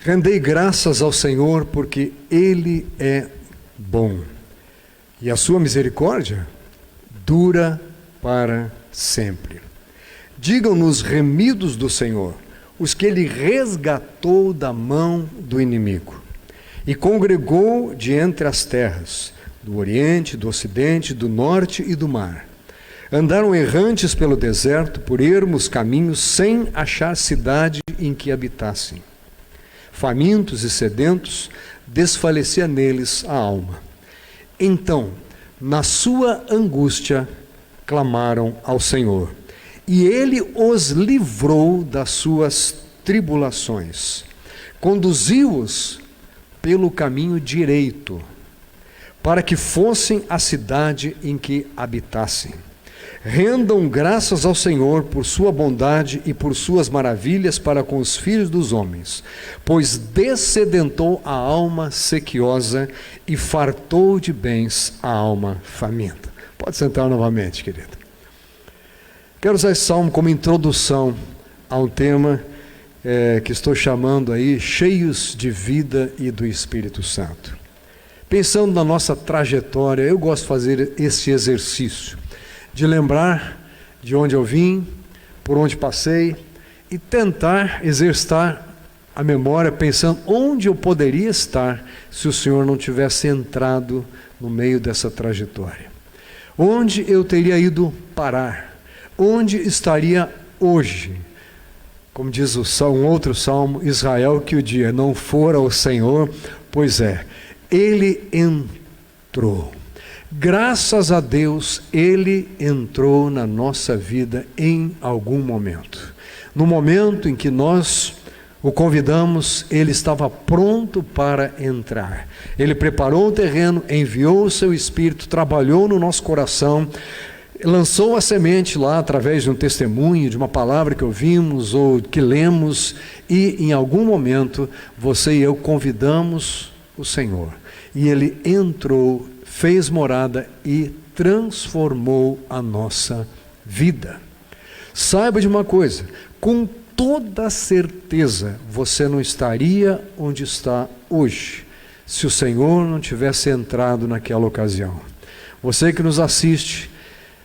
Rendei graças ao Senhor, porque Ele é bom, e a sua misericórdia dura para sempre. Digam-nos remidos do Senhor, os que Ele resgatou da mão do inimigo, e congregou de entre as terras, do Oriente, do Ocidente, do Norte e do mar. Andaram errantes pelo deserto, por ermos caminhos, sem achar cidade em que habitassem. Famintos e sedentos, desfalecia neles a alma. Então, na sua angústia, clamaram ao Senhor, e Ele os livrou das suas tribulações. Conduziu-os pelo caminho direito, para que fossem à cidade em que habitassem. Rendam graças ao Senhor por sua bondade e por suas maravilhas para com os filhos dos homens, pois dessedentou a alma sequiosa e fartou de bens a alma faminta. Pode sentar novamente, querido. Quero usar esse salmo como introdução a um tema que estou chamando aí, cheios de vida e do Espírito Santo. Pensando na nossa trajetória, eu gosto de fazer esse exercício, de lembrar de onde eu vim, por onde passei, e tentar exercitar a memória pensando onde eu poderia estar se o Senhor não tivesse entrado no meio dessa trajetória. Onde eu teria ido parar? Onde estaria hoje? Como diz um outro salmo, Israel que o dia não fora o Senhor, pois é, Ele entrou. Graças a Deus, Ele entrou na nossa vida em algum momento. No momento em que nós o convidamos, Ele estava pronto para entrar. Ele preparou o terreno, enviou o seu Espírito, trabalhou no nosso coração, lançou a semente lá através de um testemunho, de uma palavra que ouvimos ou que lemos, e em algum momento você e eu convidamos o Senhor. E Ele entrou, fez morada e transformou a nossa vida. Saiba de uma coisa, com toda certeza você não estaria onde está hoje, se o Senhor não tivesse entrado naquela ocasião. Você que nos assiste,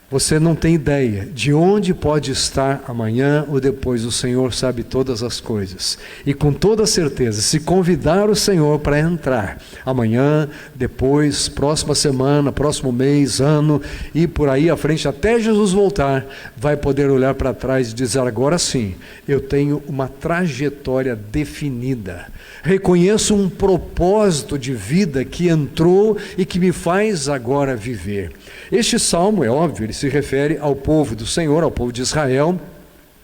você não tem ideia de onde pode estar amanhã ou depois. O Senhor sabe todas as coisas. E com toda certeza, se convidar o Senhor para entrar amanhã, depois, próxima semana, próximo mês, ano e por aí à frente, até Jesus voltar, vai poder olhar para trás e dizer: agora sim, eu tenho uma trajetória definida. Reconheço um propósito de vida que entrou e que me faz agora viver. Este salmo, é óbvio, ele se refere ao povo do Senhor, ao povo de Israel,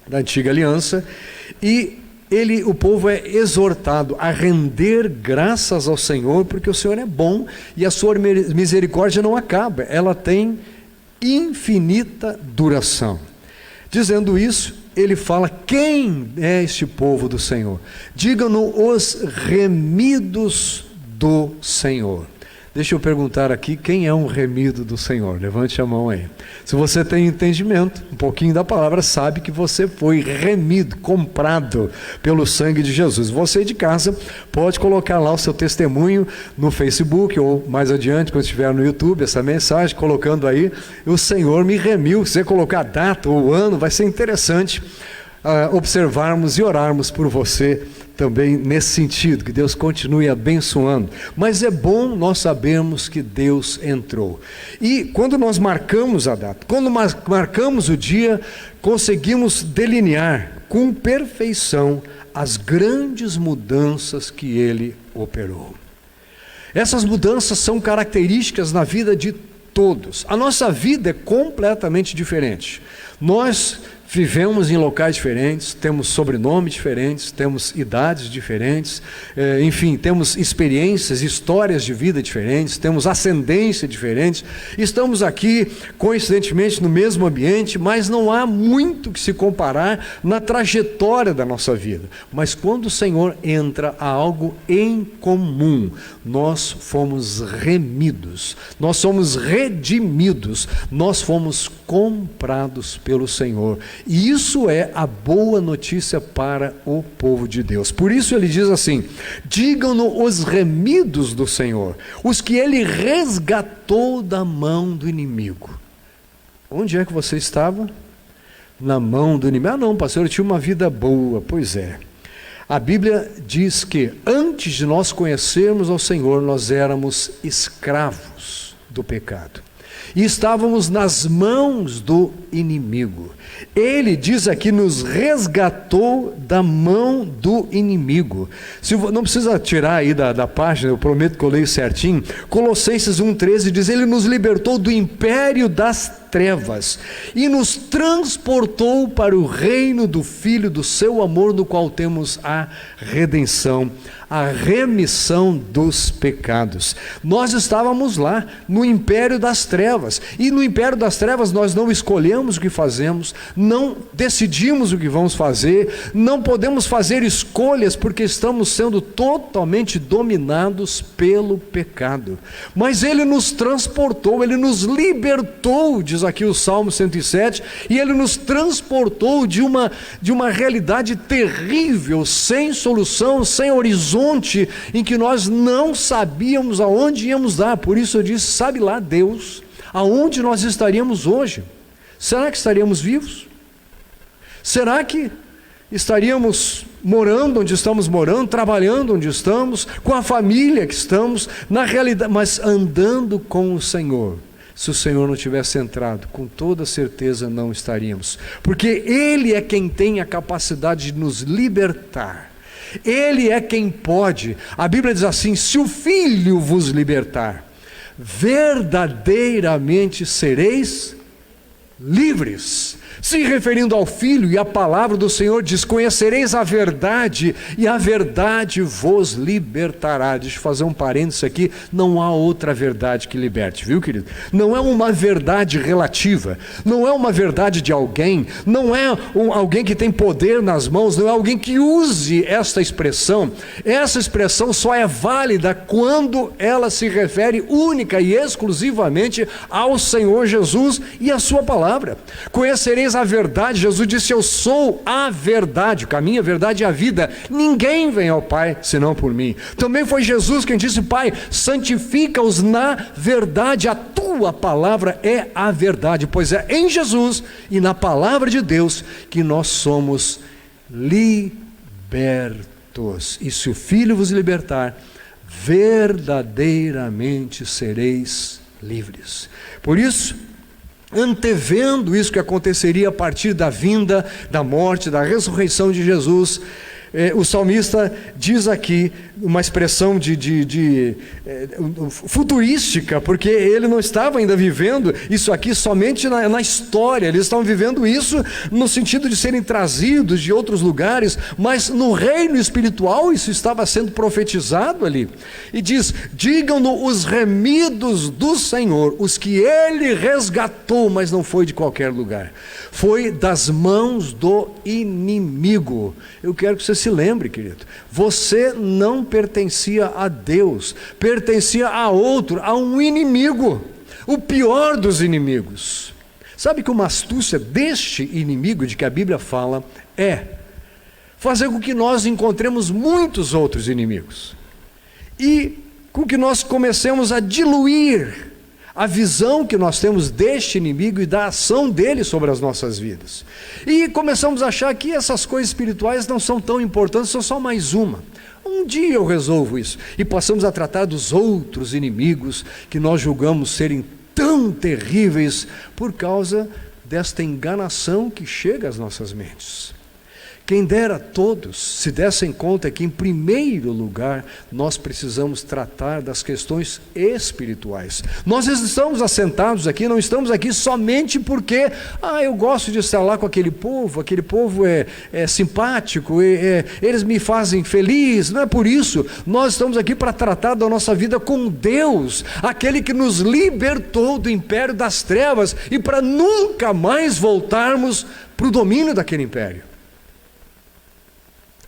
da antiga aliança, e o povo é exortado a render graças ao Senhor, porque o Senhor é bom e a sua misericórdia não acaba, ela tem infinita duração. Dizendo isso, ele fala: quem é este povo do Senhor? Digam-no os remidos do Senhor. Deixa eu perguntar aqui, quem é um remido do Senhor? Levante a mão aí. Se você tem entendimento, um pouquinho da palavra, sabe que você foi remido, comprado pelo sangue de Jesus. Você de casa pode colocar lá o seu testemunho no Facebook, ou mais adiante, quando estiver no YouTube, essa mensagem, colocando aí: o Senhor me remiu. Se você colocar a data ou o ano, vai ser interessante observarmos e orarmos por você também nesse sentido, que Deus continue abençoando. Mas é bom nós sabermos que Deus entrou. E quando nós marcamos a data, quando marcamos o dia, conseguimos delinear com perfeição as grandes mudanças que Ele operou. Essas mudanças são características na vida de todos. A nossa vida é completamente diferente. Nós vivemos em locais diferentes, temos sobrenomes diferentes, temos idades diferentes, enfim, temos experiências, histórias de vida diferentes, temos ascendência diferente. Estamos aqui, coincidentemente, no mesmo ambiente, mas não há muito que se comparar na trajetória da nossa vida. Mas quando o Senhor entra, há algo em comum. Nós fomos remidos, nós somos redimidos, nós fomos comprados pelo Senhor. E isso é a boa notícia para o povo de Deus. Por isso ele diz assim: digam-no os remidos do Senhor, os que ele resgatou da mão do inimigo. Onde é que você estava? Na mão do inimigo. Ah não, pastor, eu tinha uma vida boa. Pois é. A Bíblia diz que antes de nós conhecermos ao Senhor, nós éramos escravos do pecado. E estávamos nas mãos do inimigo. Ele diz aqui, nos resgatou da mão do inimigo. Não precisa tirar aí da página, eu prometo que eu leio certinho. Colossenses 1,13 diz: ele nos libertou do império das trevas e nos transportou para o reino do Filho do seu amor, no qual temos a redenção, a remissão dos pecados. Nós estávamos lá no império das trevas, e no império das trevas nós não escolhemos o que fazemos, não decidimos o que vamos fazer, não podemos fazer escolhas porque estamos sendo totalmente dominados pelo pecado. Mas ele nos transportou, ele nos libertou, diz aqui o Salmo 107, e ele nos transportou de uma realidade terrível, sem solução, sem horizonte, em que nós não sabíamos aonde íamos dar. Por isso eu disse: sabe lá Deus aonde nós estaríamos hoje? Será que estaríamos vivos? Será que estaríamos morando onde estamos morando, trabalhando onde estamos, com a família que estamos, na realidade, mas andando com o Senhor? Se o Senhor não tivesse entrado, com toda certeza não estaríamos, porque Ele é quem tem a capacidade de nos libertar. Ele é quem pode. A Bíblia diz assim: se o Filho vos libertar, verdadeiramente sereis livres. Se referindo ao Filho, e a palavra do Senhor diz: conhecereis a verdade, e a verdade vos libertará. Deixa eu fazer um parênteses aqui: não há outra verdade que liberte, viu, querido? Não é uma verdade relativa, não é uma verdade de alguém, não é alguém que tem poder nas mãos, não é alguém que use esta expressão. Essa expressão só é válida quando ela se refere única e exclusivamente ao Senhor Jesus e à sua palavra. Conhecereis a verdade. Jesus disse: eu sou a verdade, o caminho, a verdade e a vida. Ninguém vem ao Pai senão por mim. Também foi Jesus quem disse: Pai, santifica-os na verdade, a tua palavra é a verdade. Pois é em Jesus e na palavra de Deus que nós somos libertos. E se o Filho vos libertar, verdadeiramente sereis livres. Por isso, antevendo isso que aconteceria a partir da vinda, da morte, da ressurreição de Jesus, o salmista diz aqui uma expressão futurística, porque ele não estava ainda vivendo isso aqui somente na história, eles estavam vivendo isso no sentido de serem trazidos de outros lugares, mas no reino espiritual isso estava sendo profetizado ali. E diz: digam-no os remidos do Senhor, os que ele resgatou, mas não foi de qualquer lugar, foi das mãos do inimigo. Eu quero que você se lembre, querido, você não pertencia a Deus, pertencia a outro, a um inimigo, o pior dos inimigos. Sabe que uma astúcia deste inimigo de que a Bíblia fala é fazer com que nós encontremos muitos outros inimigos e com que nós comecemos a diluir a visão que nós temos deste inimigo e da ação dele sobre as nossas vidas. E começamos a achar que essas coisas espirituais não são tão importantes, são só mais uma. Um dia eu resolvo isso. E passamos a tratar dos outros inimigos que nós julgamos serem tão terríveis por causa desta enganação que chega às nossas mentes. Quem dera todos se dessem conta que, em primeiro lugar, nós precisamos tratar das questões espirituais. Nós estamos assentados aqui, não estamos aqui somente porque eu gosto de estar lá com aquele povo é simpático, eles me fazem feliz. Não é por isso. Nós estamos aqui para tratar da nossa vida com Deus, aquele que nos libertou do império das trevas, e para nunca mais voltarmos para o domínio daquele império.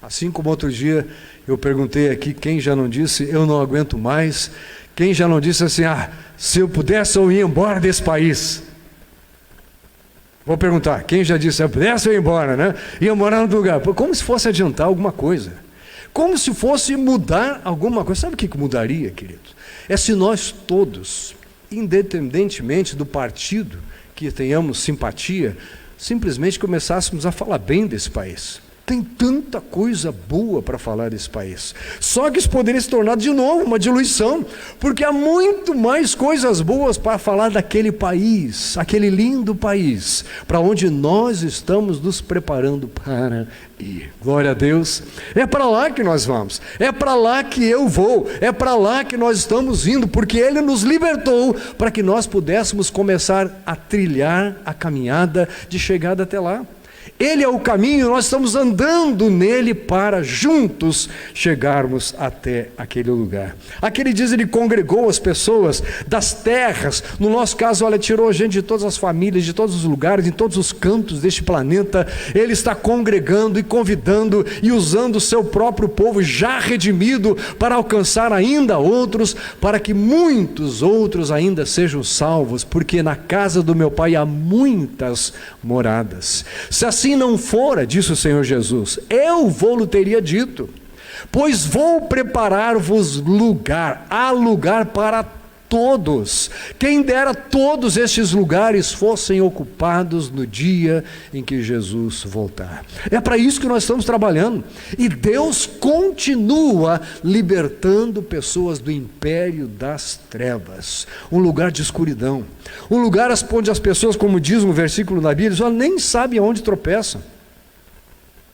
Assim como outro dia eu perguntei aqui, quem já não disse: eu não aguento mais? Quem já não disse assim: se eu pudesse eu ia embora desse país? Vou perguntar, quem já disse, se eu pudesse eu ir embora, né? Ia morar em outro lugar. Como se fosse adiantar alguma coisa. Como se fosse mudar alguma coisa. Sabe o que mudaria, queridos? É se nós todos, independentemente do partido que tenhamos simpatia, simplesmente começássemos a falar bem desse país. Tem tanta coisa boa para falar desse país. Só que isso poderia se tornar de novo uma diluição, porque há muito mais coisas boas para falar daquele país, aquele lindo país, para onde nós estamos nos preparando para ir. Glória a Deus. É para lá que nós vamos, é para lá que eu vou, é para lá que nós estamos indo, porque Ele nos libertou para que nós pudéssemos começar a trilhar a caminhada de chegada até lá. Ele é o caminho, nós estamos andando nele para juntos chegarmos até aquele lugar. Aqui ele diz, ele congregou as pessoas das terras, no nosso caso, olha, tirou gente de todas as famílias, de todos os lugares, em todos os cantos deste planeta. Ele está congregando e convidando e usando o seu próprio povo já redimido para alcançar ainda outros, para que muitos outros ainda sejam salvos, porque na casa do meu Pai há muitas moradas. Se assim não fora, disse o Senhor Jesus, eu vou-lhe teria dito, pois vou preparar-vos lugar, há lugar para todos. Quem dera todos estes lugares fossem ocupados no dia em que Jesus voltar. É para isso que nós estamos trabalhando, e Deus continua libertando pessoas do império das trevas, um lugar de escuridão, um lugar onde as pessoas, como diz um versículo na Bíblia, só nem sabem aonde tropeçam.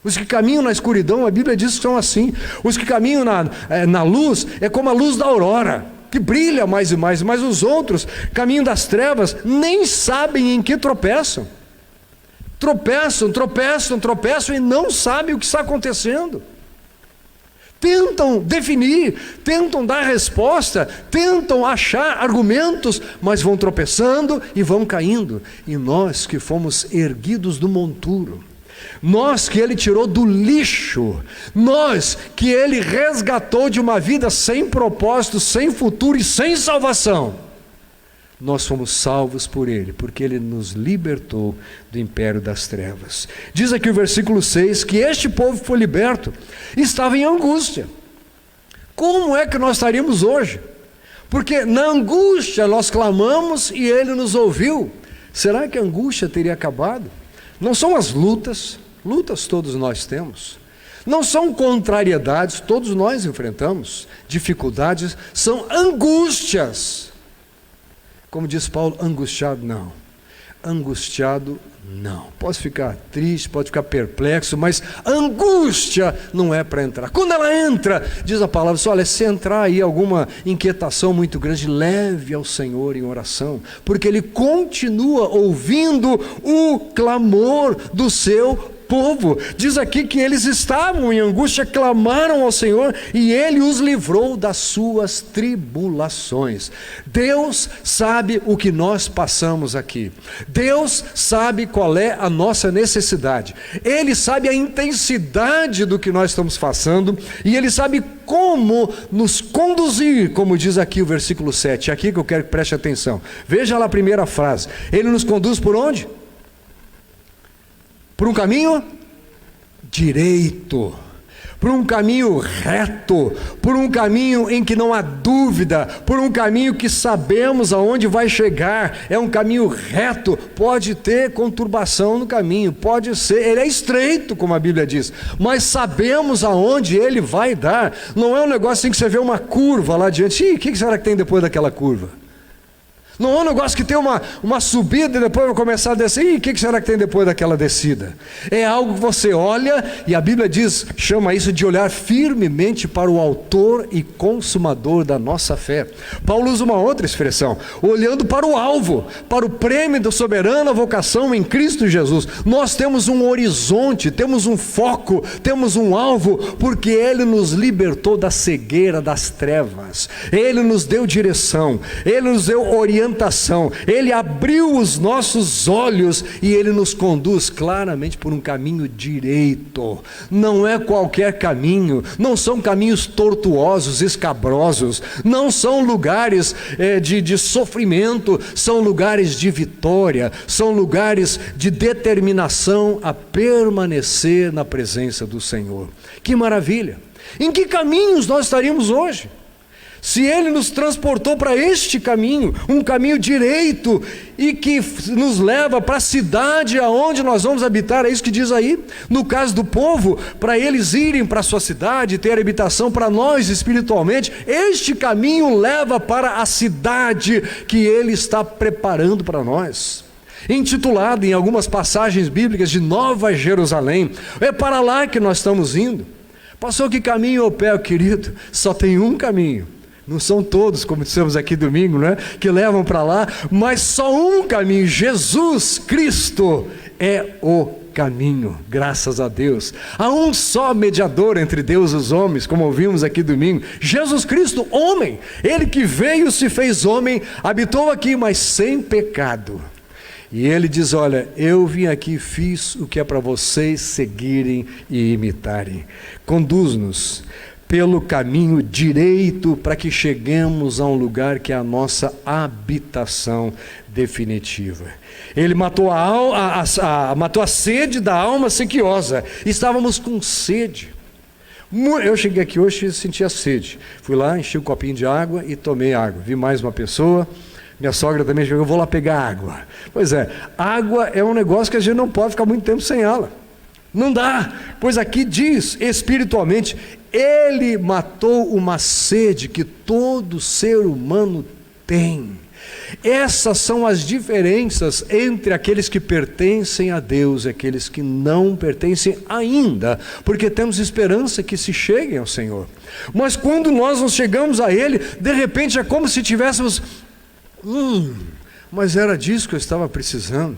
Os que caminham na escuridão, a Bíblia diz que são assim. Os que caminham na luz, é como a luz da aurora, que brilha mais e mais, mas os outros, caminho das trevas, nem sabem em que tropeçam. Tropeçam e não sabem o que está acontecendo. Tentam definir, tentam dar resposta, tentam achar argumentos, mas vão tropeçando e vão caindo. E nós que fomos erguidos do monturo, nós que Ele tirou do lixo, nós que Ele resgatou de uma vida sem propósito, sem futuro e sem salvação, nós fomos salvos por Ele, porque Ele nos libertou do império das trevas. Diz aqui o versículo 6, que este povo foi liberto, estava em angústia. Como é que nós estaríamos hoje? Porque na angústia nós clamamos e Ele nos ouviu. Será que a angústia teria acabado? Não são as lutas todos nós temos. Não são contrariedades, todos nós enfrentamos. Dificuldades, são angústias. Como diz Paulo, angustiado não. Angustiado não. Pode ficar triste, pode ficar perplexo, mas angústia não é para entrar. Quando ela entra, diz a palavra, olha, se entrar aí alguma inquietação muito grande, leve ao Senhor em oração, porque Ele continua ouvindo o clamor do seu povo. Diz aqui que eles estavam em angústia, clamaram ao Senhor e Ele os livrou das suas tribulações. Deus sabe o que nós passamos aqui. Deus sabe qual é a nossa necessidade. Ele sabe a intensidade do que nós estamos passando e Ele sabe como nos conduzir, como diz aqui o versículo 7. É aqui que eu quero que preste atenção. Veja lá a primeira frase. Ele nos conduz por onde? Por um caminho direito, por um caminho reto, por um caminho em que não há dúvida, por um caminho que sabemos aonde vai chegar, é um caminho reto. Pode ter conturbação no caminho, pode ser, ele é estreito, como a Bíblia diz, mas sabemos aonde ele vai dar. Não é um negócio assim que você vê uma curva lá adiante, o que será que tem depois daquela curva? Não é um negócio que tem uma subida e depois vai começar a descer. E o que será que tem depois daquela descida? É algo que você olha, e a Bíblia diz, chama isso de olhar firmemente para o autor e consumador da nossa fé. Paulo usa uma outra expressão, olhando para o alvo, para o prêmio da soberana vocação em Cristo Jesus. Nós temos um horizonte, temos um foco, temos um alvo, porque Ele nos libertou da cegueira das trevas. Ele nos deu direção, Ele nos deu orientação, orientação, Ele abriu os nossos olhos e Ele nos conduz claramente por um caminho direito. Não é qualquer caminho, não são caminhos tortuosos, escabrosos, não são lugares de sofrimento, são lugares de vitória, são lugares de determinação a permanecer na presença do Senhor. Que maravilha! Em que caminhos nós estaríamos hoje? Se Ele nos transportou para este caminho, um caminho direito, e que nos leva para a cidade aonde nós vamos habitar, é isso que diz aí, no caso do povo, para eles irem para a sua cidade, ter habitação, para nós espiritualmente, este caminho leva para a cidade que Ele está preparando para nós. Intitulado em algumas passagens bíblicas de Nova Jerusalém, é para lá que nós estamos indo. Pastor, que caminho eu pego, querido? Só tem um caminho. Não são todos, como dissemos aqui domingo, né, que levam para lá, mas só um caminho. Jesus Cristo é o caminho, graças a Deus. Há um só mediador entre Deus e os homens, como ouvimos aqui domingo, Jesus Cristo, homem. Ele que veio, se fez homem, habitou aqui, mas sem pecado. E Ele diz, olha, eu vim aqui, fiz o que é para vocês seguirem e imitarem. Conduz-nos pelo caminho direito para que cheguemos a um lugar que é a nossa habitação definitiva. Ele matou matou a sede da alma sequiosa. Estávamos com sede. Eu cheguei aqui hoje e sentia sede. Fui lá, enchi um copinho de água e tomei água. Vi mais uma pessoa. Minha sogra também chegou, eu vou lá pegar água. Pois é, água é um negócio que a gente não pode ficar muito tempo sem ela. Não dá, pois aqui diz espiritualmente, Ele matou uma sede que todo ser humano tem. Essas são as diferenças entre aqueles que pertencem a Deus e aqueles que não pertencem ainda, porque temos esperança que se cheguem ao Senhor. Mas quando nós nos chegamos a Ele, de repente é como se tivéssemos, mas era disso que eu estava precisando.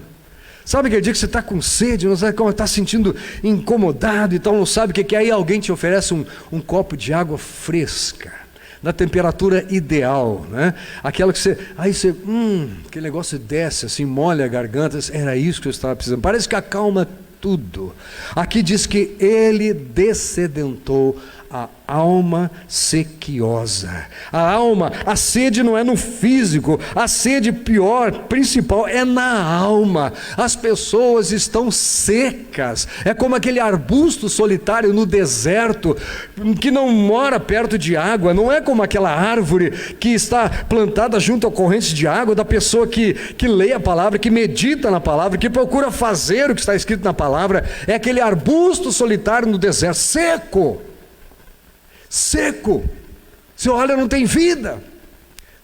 Sabe aquele dia que você está com sede, não sabe como está se sentindo incomodado e tal, não sabe o que é, aí alguém te oferece um copo de água fresca, na temperatura ideal, né? Aquela que você, aquele negócio desce assim, molha a garganta, era isso que eu estava precisando, parece que acalma tudo. Aqui diz que Ele dessedentou a alma sequiosa. A sede não é no físico, a sede principal é na alma. As pessoas estão secas, é como aquele arbusto solitário no deserto, que não mora perto de água, não é como aquela árvore que está plantada junto a correntes de água, da pessoa que lê a palavra, que medita na palavra, que procura fazer o que está escrito na palavra. É aquele arbusto solitário no deserto, seco, você olha, não tem vida.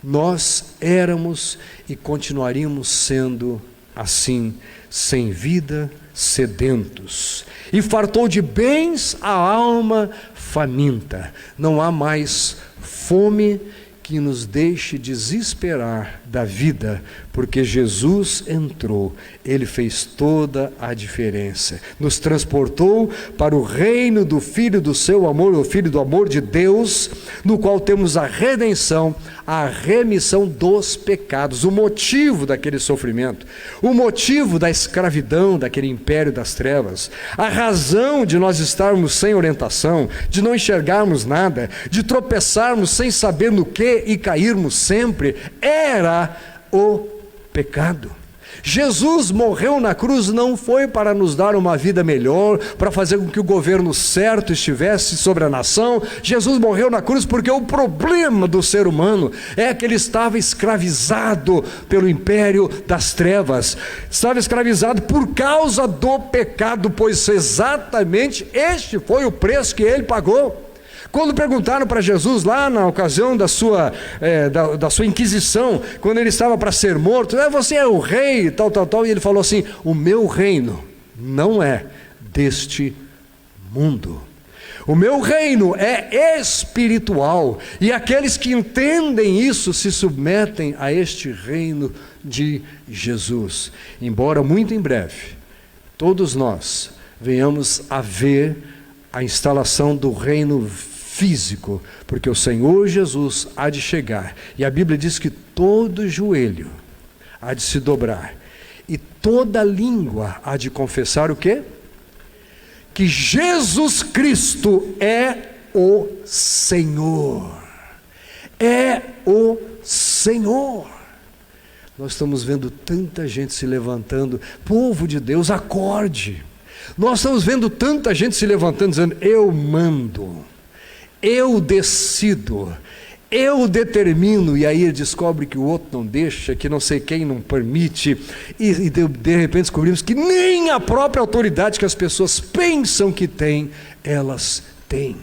Nós éramos e continuaríamos sendo assim, sem vida, sedentos. E fartou de bens a alma faminta. Não há mais fome que nos deixe desesperar da vida, porque Jesus entrou, Ele fez toda a diferença, nos transportou para o reino do Filho do seu amor, o Filho do amor de Deus, no qual temos a redenção, a remissão dos pecados, o motivo daquele sofrimento, o motivo da escravidão, daquele império das trevas, a razão de nós estarmos sem orientação, de não enxergarmos nada, de tropeçarmos sem saber no que e cairmos sempre, era o pecado. Jesus morreu na cruz não foi para nos dar uma vida melhor, para fazer com que o governo certo estivesse sobre a nação. Jesus morreu na cruz porque o problema do ser humano é que ele estava escravizado pelo império das trevas, estava escravizado por causa do pecado, pois exatamente este foi o preço que ele pagou. Quando perguntaram para Jesus lá na ocasião da sua inquisição, quando ele estava para ser morto, você é o rei, tal, e ele falou assim, o meu reino não é deste mundo. O meu reino é espiritual, e aqueles que entendem isso se submetem a este reino de Jesus. Embora muito em breve, todos nós venhamos a ver a instalação do reino físico, porque o Senhor Jesus há de chegar, e a Bíblia diz que todo joelho há de se dobrar, e toda língua há de confessar o quê? Que Jesus Cristo é o Senhor. É o Senhor. Nós estamos vendo tanta gente se levantando. Povo de Deus, acorde. Nós estamos vendo tanta gente se levantando, dizendo: eu mando, eu decido, eu determino. E aí ele descobre que o outro não deixa, que não sei quem não permite, e de repente descobrimos que nem a própria autoridade que as pessoas pensam que têm, elas têm.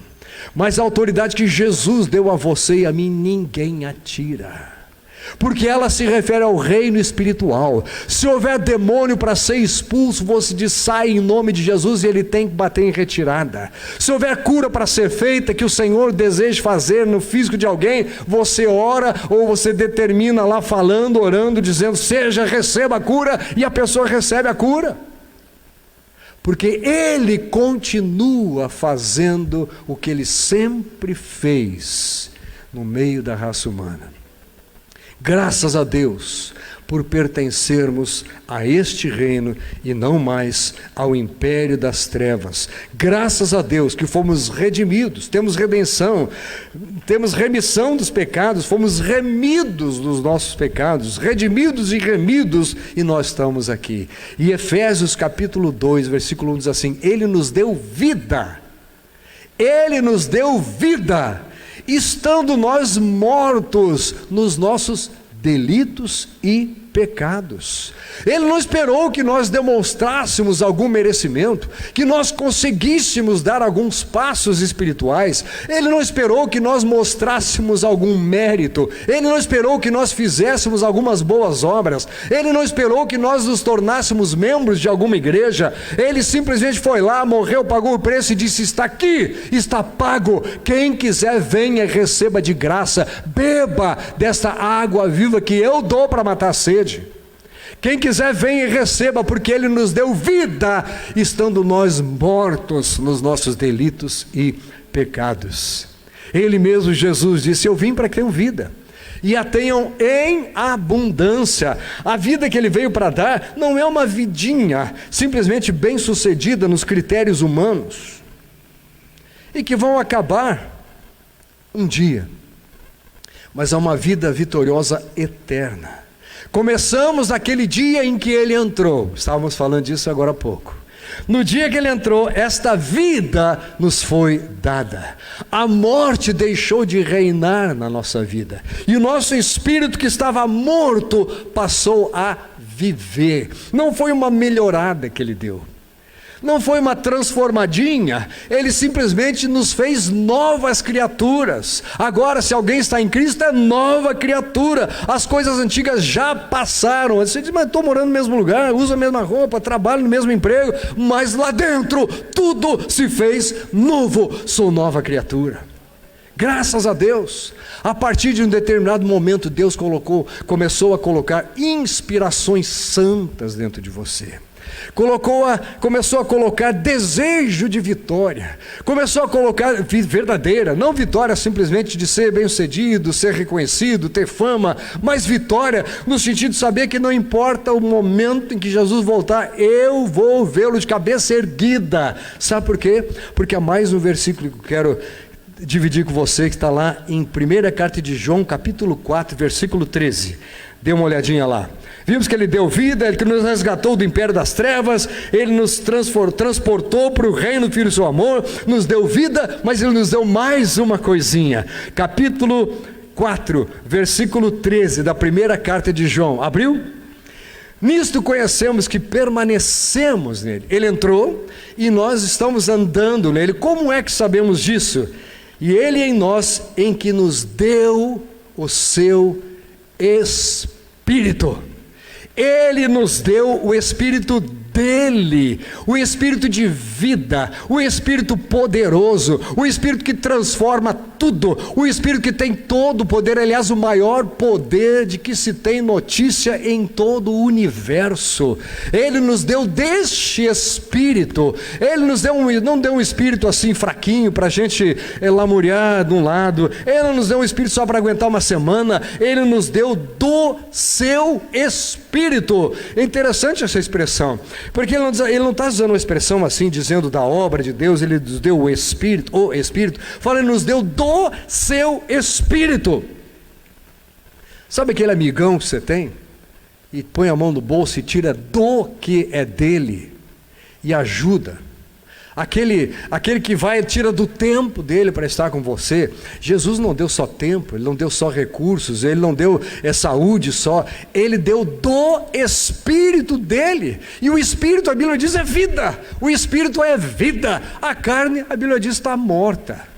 Mas a autoridade que Jesus deu a você e a mim, ninguém a tira, porque ela se refere ao reino espiritual. Se houver demônio para ser expulso, você diz: sai em nome de Jesus, e ele tem que bater em retirada. Se houver cura para ser feita, que o Senhor deseja fazer no físico de alguém, você ora, ou você determina lá falando, orando, dizendo: seja, receba a cura, e a pessoa recebe a cura, porque ele continua fazendo o que ele sempre fez no meio da raça humana. Graças a Deus por pertencermos a este reino e não mais ao império das trevas. Graças a Deus que fomos redimidos, temos redenção, temos remissão dos pecados, fomos remidos dos nossos pecados, redimidos e remidos, e nós estamos aqui. E Efésios capítulo 2, versículo 1 diz assim: ele nos deu vida, ele nos deu vida, estando nós mortos nos nossos delitos e pecados. Ele não esperou que nós demonstrássemos algum merecimento, que nós conseguíssemos dar alguns passos espirituais. Ele não esperou que nós mostrássemos algum mérito. Ele não esperou que nós fizéssemos algumas boas obras. Ele não esperou que nós nos tornássemos membros de alguma igreja. Ele simplesmente foi lá, morreu, pagou o preço e disse: está aqui, está pago. Quem quiser venha e receba de graça, beba desta água viva que eu dou para matar a sede. Quem quiser venha e receba, porque ele nos deu vida, estando nós mortos nos nossos delitos e pecados. Ele mesmo, Jesus, disse: eu vim para que tenham vida, e a tenham em abundância. A vida que ele veio para dar não é uma vidinha simplesmente bem sucedida nos critérios humanos, e que vão acabar um dia, mas é uma vida vitoriosa eterna. Começamos naquele dia em que ele entrou, estávamos falando disso agora há pouco. No dia que ele entrou, esta vida nos foi dada. A morte deixou de reinar na nossa vida, e o nosso espírito que estava morto passou a viver. Não foi uma melhorada que ele deu, não foi uma transformadinha, ele simplesmente nos fez novas criaturas. Agora, se alguém está em Cristo, é nova criatura. As coisas antigas já passaram. Você diz: mas estou morando no mesmo lugar, uso a mesma roupa, trabalho no mesmo emprego, mas lá dentro tudo se fez novo. Sou nova criatura. Graças a Deus. A partir de um determinado momento, Deus começou a colocar inspirações santas dentro de você. Começou a colocar desejo de vitória, começou a colocar verdadeira, não vitória simplesmente de ser bem-sucedido, ser reconhecido, ter fama, mas vitória no sentido de saber que não importa o momento em que Jesus voltar, eu vou vê-lo de cabeça erguida. Sabe por quê? Porque há mais um versículo que eu quero dividir com você, que está lá em primeira carta de João, capítulo 4, versículo 13. Dê uma olhadinha lá. Vimos que ele deu vida, ele que nos resgatou do império das trevas, ele nos transportou para o reino do Filho do seu amor, nos deu vida, mas ele nos deu mais uma coisinha. Capítulo 4, versículo 13 da primeira carta de João. Abriu? Nisto conhecemos que permanecemos nele. Ele entrou e nós estamos andando nele. Como é que sabemos disso? E ele em nós, em que nos deu o seu Espírito. Ele nos deu o Espírito dele, o Espírito de vida, o Espírito poderoso, o Espírito que transforma tudo, o Espírito que tem todo o poder, aliás, o maior poder de que se tem notícia em todo o universo. Ele nos deu deste Espírito, Ele nos deu não deu um Espírito assim fraquinho para a gente lamuriar de um lado, Ele não nos deu um Espírito só para aguentar uma semana, Ele nos deu do seu Espírito. É interessante essa expressão, porque ele não está usando uma expressão assim, dizendo da obra de Deus, Ele nos deu o Espírito, fala, Ele nos deu do seu Espírito. Sabe aquele amigão que você tem, e põe a mão no bolso e tira do que é dele, e ajuda, aquele que vai e tira do tempo dele para estar com você. Jesus não deu só tempo, Ele não deu só recursos, Ele não deu saúde só, Ele deu do Espírito dele, e o Espírito, a Bíblia diz, é vida, o Espírito é vida, a carne, a Bíblia diz, está morta.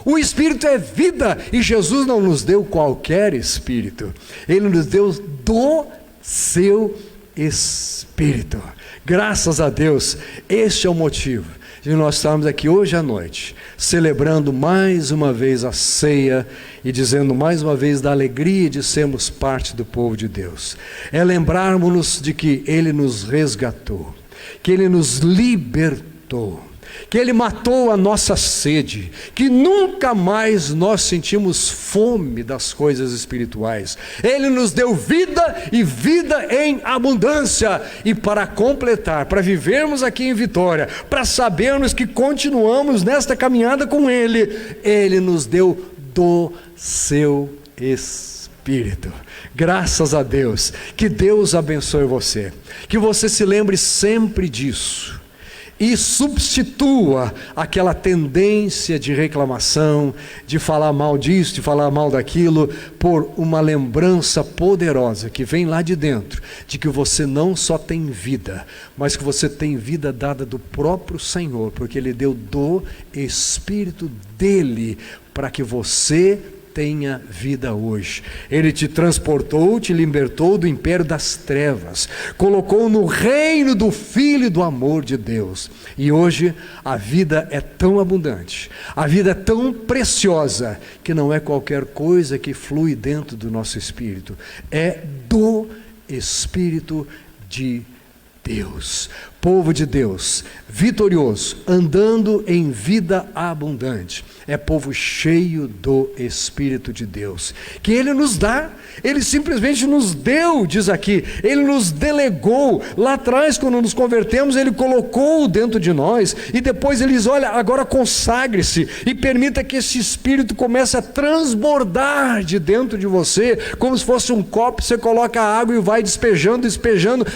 O Espírito é vida, e Jesus não nos deu qualquer Espírito, Ele nos deu do seu Espírito. Graças a Deus, este é o motivo de nós estarmos aqui hoje à noite, celebrando mais uma vez a ceia e dizendo mais uma vez da alegria de sermos parte do povo de Deus. É lembrarmos-nos de que Ele nos resgatou, que Ele nos libertou, que Ele matou a nossa sede, que nunca mais nós sentimos fome das coisas espirituais. Ele nos deu vida e vida em abundância, e para completar, para vivermos aqui em vitória, para sabermos que continuamos nesta caminhada com Ele, Ele nos deu do seu Espírito. Graças a Deus, que Deus abençoe você, que você se lembre sempre disso, e substitua aquela tendência de reclamação, de falar mal disso, de falar mal daquilo, por uma lembrança poderosa que vem lá de dentro, de que você não só tem vida, mas que você tem vida dada do próprio Senhor, porque Ele deu do Espírito dele para que você tenha vida hoje. Ele te transportou, te libertou do império das trevas, colocou no reino do Filho do amor de Deus, e hoje a vida é tão abundante, a vida é tão preciosa, que não é qualquer coisa que flui dentro do nosso espírito, é do Espírito de Deus. Povo de Deus, vitorioso, andando em vida abundante, é povo cheio do Espírito de Deus, que Ele nos dá, Ele simplesmente nos deu, diz aqui, Ele nos delegou, lá atrás quando nos convertemos, Ele colocou dentro de nós, e depois Ele diz, olha, agora consagre-se, e permita que esse Espírito comece a transbordar de dentro de você, como se fosse um copo, você coloca a água e vai despejando,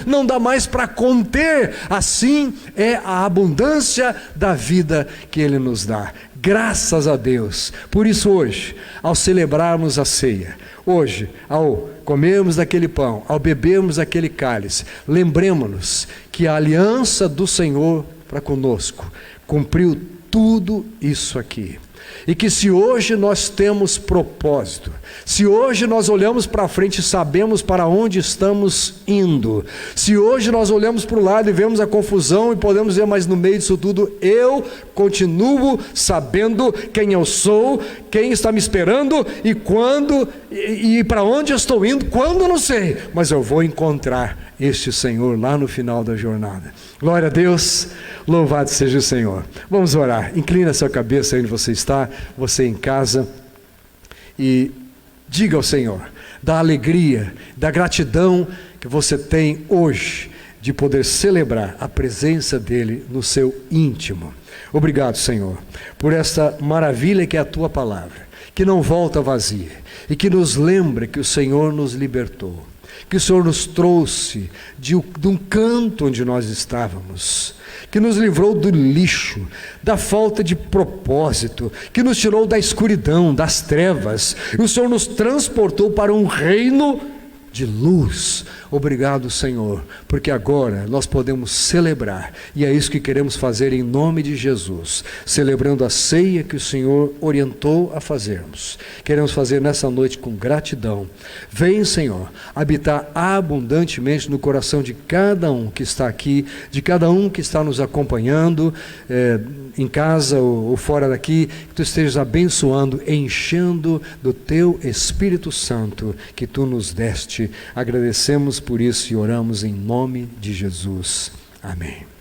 não dá mais para conter. Assim é a abundância da vida que Ele nos dá. Graças a Deus. Por isso hoje, ao celebrarmos a ceia, hoje, ao comermos daquele pão, ao bebermos daquele cálice, lembremos-nos que a aliança do Senhor para conosco cumpriu tudo isso aqui. E que se hoje nós temos propósito, se hoje nós olhamos para frente e sabemos para onde estamos indo, se hoje nós olhamos para o lado e vemos a confusão e podemos dizer, mas no meio disso tudo, eu continuo sabendo quem eu sou, quem está me esperando e quando, e para onde eu estou indo, quando eu não sei, mas eu vou encontrar este Senhor lá no final da jornada. Glória a Deus, louvado seja o Senhor. Vamos orar, inclina a sua cabeça aí onde você está, você em casa, e diga ao Senhor da alegria, da gratidão que você tem hoje de poder celebrar a presença dEle no seu íntimo. Obrigado, Senhor, por esta maravilha que é a Tua palavra, que não volta vazia, e que nos lembra que o Senhor nos libertou, que o Senhor nos trouxe de um canto onde nós estávamos, que nos livrou do lixo, da falta de propósito, que nos tirou da escuridão, das trevas, e o Senhor nos transportou para um reino de luz. Obrigado, Senhor, porque agora nós podemos celebrar, e é isso que queremos fazer em nome de Jesus, celebrando a ceia que o Senhor orientou a fazermos. Queremos fazer nessa noite com gratidão. Vem, Senhor, habitar abundantemente no coração de cada um que está aqui, de cada um que está nos acompanhando, em casa ou fora daqui, que Tu estejas abençoando, enchendo do Teu Espírito Santo que Tu nos deste. Agradecemos por isso e oramos em nome de Jesus. Amém.